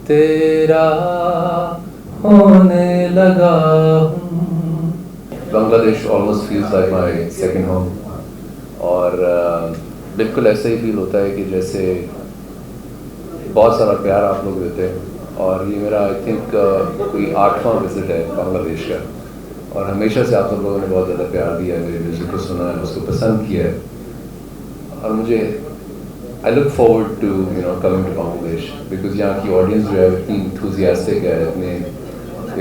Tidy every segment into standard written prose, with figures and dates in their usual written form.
तेरा होने लगा हूँ। Bangladesh almost feels like my second home, और बिल्कुल ऐसे ही फील होता है कि जैसे बहुत सारा प्यार आप लोग देते हैं। और ये मेरा आई थिंक कोई 8वां विजिट है बांग्लादेश का, और हमेशा से आप सब लोगों ने बहुत ज़्यादा प्यार दिया है, मेरे म्यूज़िक को सुना है, उसको पसंद किया है। और मुझे I look forward to coming to Bangladesh, because यहाँ की ऑडियंस जो है इतनी इंथुजियास्टिक है, इतने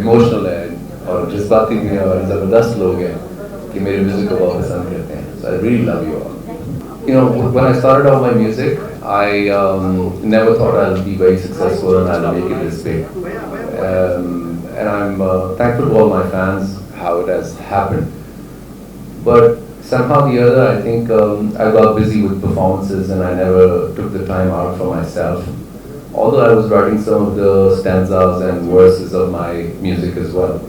इमोशनल है और जज्बाती भी है, और ज़बरदस्त लोग हैं कि मेरे म्यूज़िक को बहुत पसंद करते हैं। So I really love you all. When I started out my music, I never thought I'll be very successful and I'll make it this big. And I'm thankful to all my fans how it has happened. But somehow or the other, I think I got busy with performances and I never took the time out for myself. Although I was writing some of the stanzas and verses of my music as well,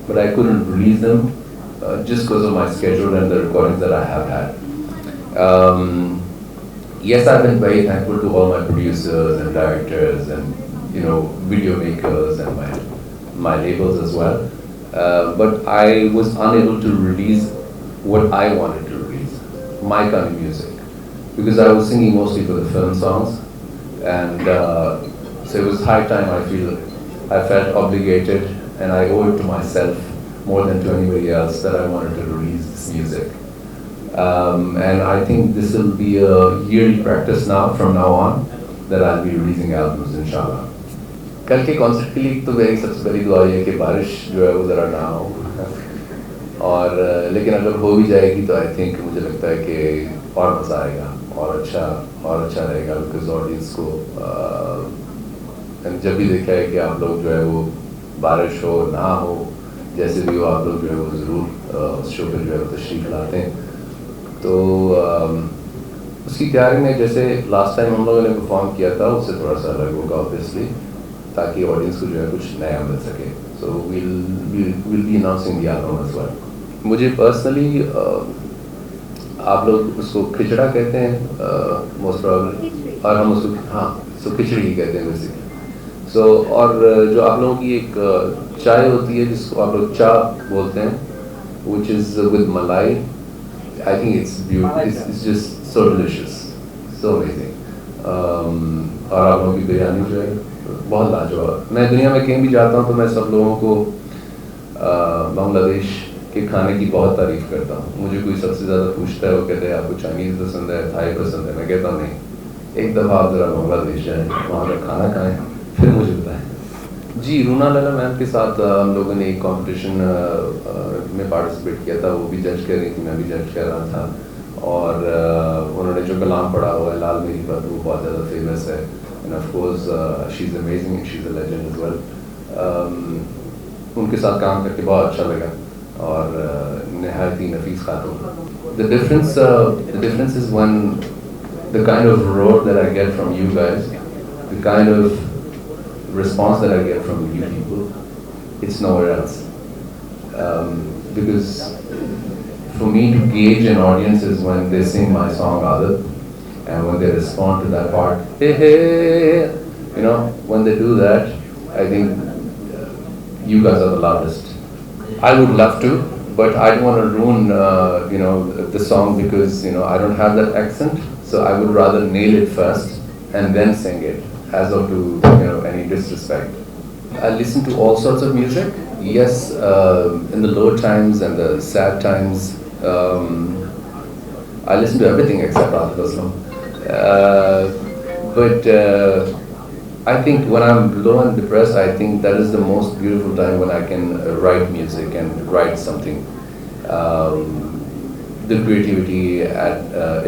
but I couldn't release them just because of my schedule and the recordings that I have had. Yes, I've been very thankful to all my producers and directors and video makers and my labels as well. But I was unable to release what I wanted to release, my kind of music, because I was singing mostly for the film songs, and so it was high time. I felt obligated, and I owe it to myself more than to anybody else that I wanted to release this music. And I think this will be a yearly practice now, from now on, that I'll be releasing albums, inshallah. कल के concert के लिए तो मेरी सबसे पहली दुआ ये है कि बारिश जो है वो ज़रा ना हो, और लेकिन अगर हो भी जाएगी तो आई थिंक मुझे लगता है कि और मज़ा आएगा और अच्छा रहेगा, बिकॉज ऑडियंस को जब भी देखा है कि आप लोग जो है वो बारिश हो ना हो जैसे भी हो, आप लोग जो है वो ज़रूर उस शो पर जो है वो तशरीफ़ लाते हैं। तो उसकी तैयारी में जैसे लास्ट टाइम हम लोगों ने परफॉर्म किया था उससे थोड़ा सा अलग होगा ऑब्वियसली, ताकि ऑडियंस को जो है कुछ नया मिल सके। So will be announcing the album as well. मुझे पर्सनली आप लोग उसको खिचड़ा कहते हैं मोस्ट प्रॉब्लम, और हम उसको खिचड़ी ही कहते हैं बेसिकली। सो और जो आप लोगों की एक चाय होती है जिसको आप लोग चा बोलते हैं, विच इज़ विद मलाई। I think it's beautiful. It's just so delicious, so amazing. और आप लोगों की बिरयानी जो है बहुत लाजवाब। मैं दुनिया में कहीं भी जाता हूँ तो मैं सब लोगों को बांग्लादेश के खाने की बहुत तारीफ़ करता हूँ। मुझे कोई सबसे ज़्यादा पूछता है, वो कहते हैं आपको चाइनीज़ पसंद है, थाई पसंद है। मैं कहता हूँ नहीं, एक दफ़ा आप ज़रा बांग्लादेश जाएँ, वहाँ का खाना खाएँ, फिर मुझे बताएँ। जी, रूना लैला मैम के साथ हम लोगों ने एक कंपटीशन में पार्टिसिपेट किया था, वो भी जज कर रही थी, मैं भी जज कर रहा था। और उन्होंने जो कलाम पढ़ा हुआ है लाल मेरी बात, वो बहुत ज़्यादा फेमस है, and of course she is amazing and she is a legend as well. उनके साथ काम करके बहुत अच्छा लगा, और नहायत ही नफीस खातून। The difference is when the kind of road that I get from you guys, the kind of response that I get from you people, it's nowhere else. Because for me to gauge an audience is when they sing my song Adat, and when they respond to that part, hey hey, when they do that, I think you guys are the loudest. I would love to, but I don't want to ruin the song, because I don't have that accent, so I would rather nail it first and then sing it, as of to any disrespect. I listen to all sorts of music. Yes, in the low times and the sad times, I listen to everything except Atif Aslam. But I think when I'm low and depressed, I think that is the most beautiful time when I can write music and write something. The creativity at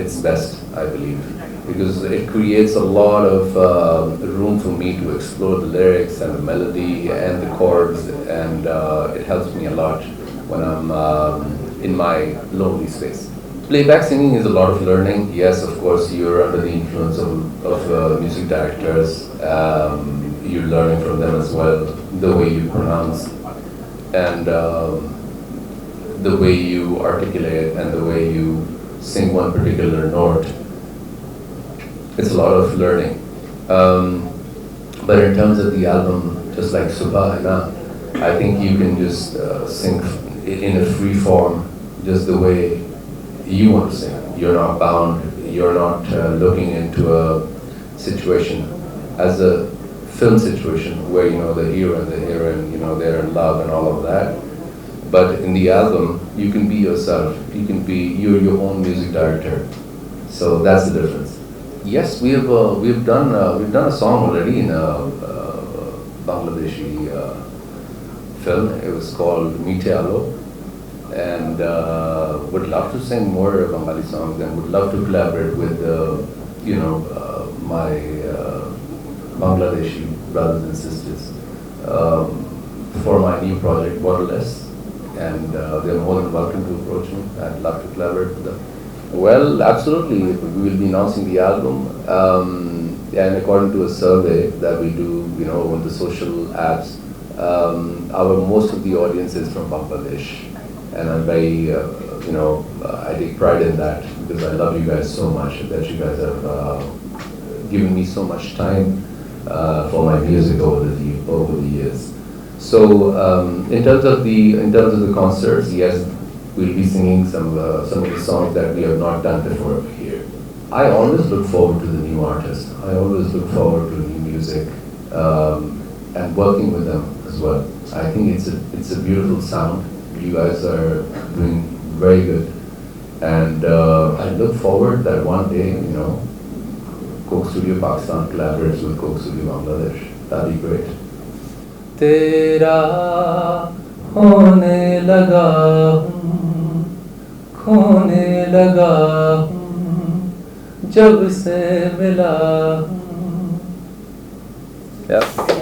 its best, I believe, because it creates a lot of room for me to explore the lyrics and the melody and the chords, and it helps me a lot when I'm in my lonely space. Playback singing is a lot of learning. Yes, of course, you're under the influence of music directors. You're learning from them as well, the way you pronounce and the way you articulate and the way you sing one particular note. It's a lot of learning. But in terms of the album, just like Subha Hai Na, I think you can just sing in a free form, just the way you want to sing. You're not bound. You're not looking into a situation as a film situation where the hero and the heroine, they're in love and all of that. But in the album, you can be yourself. You're your own music director. So that's the difference. Yes, we've done a song already in a Bangladeshi film. It was called Meete Alo, and would love to sing more Bengali songs and would love to collaborate with my Bangladeshi brothers and sisters for my new project Borderless, and they're more than welcome to approach me. I'd love to collaborate with them. Well, absolutely. We will be announcing the album, and according to a survey that we do, on the social apps, most of the audience is from Bangladesh, and I'm very, I take pride in that because I love you guys so much that you guys have given me so much time for my music over the years. So in terms of the concerts, yes, we'll be singing some of the songs that we have not done before here. I always look forward to the new artists. I always look forward to new music and working with them as well. I think it's a beautiful sound. You guys are doing very good, and I look forward that one day, Coke Studio Pakistan collaborates with Coke Studio Bangladesh. That'd be great. तेरा होने लगा हूँ, खोने लगा हूँ, जब से मिला हूँ. Yeah.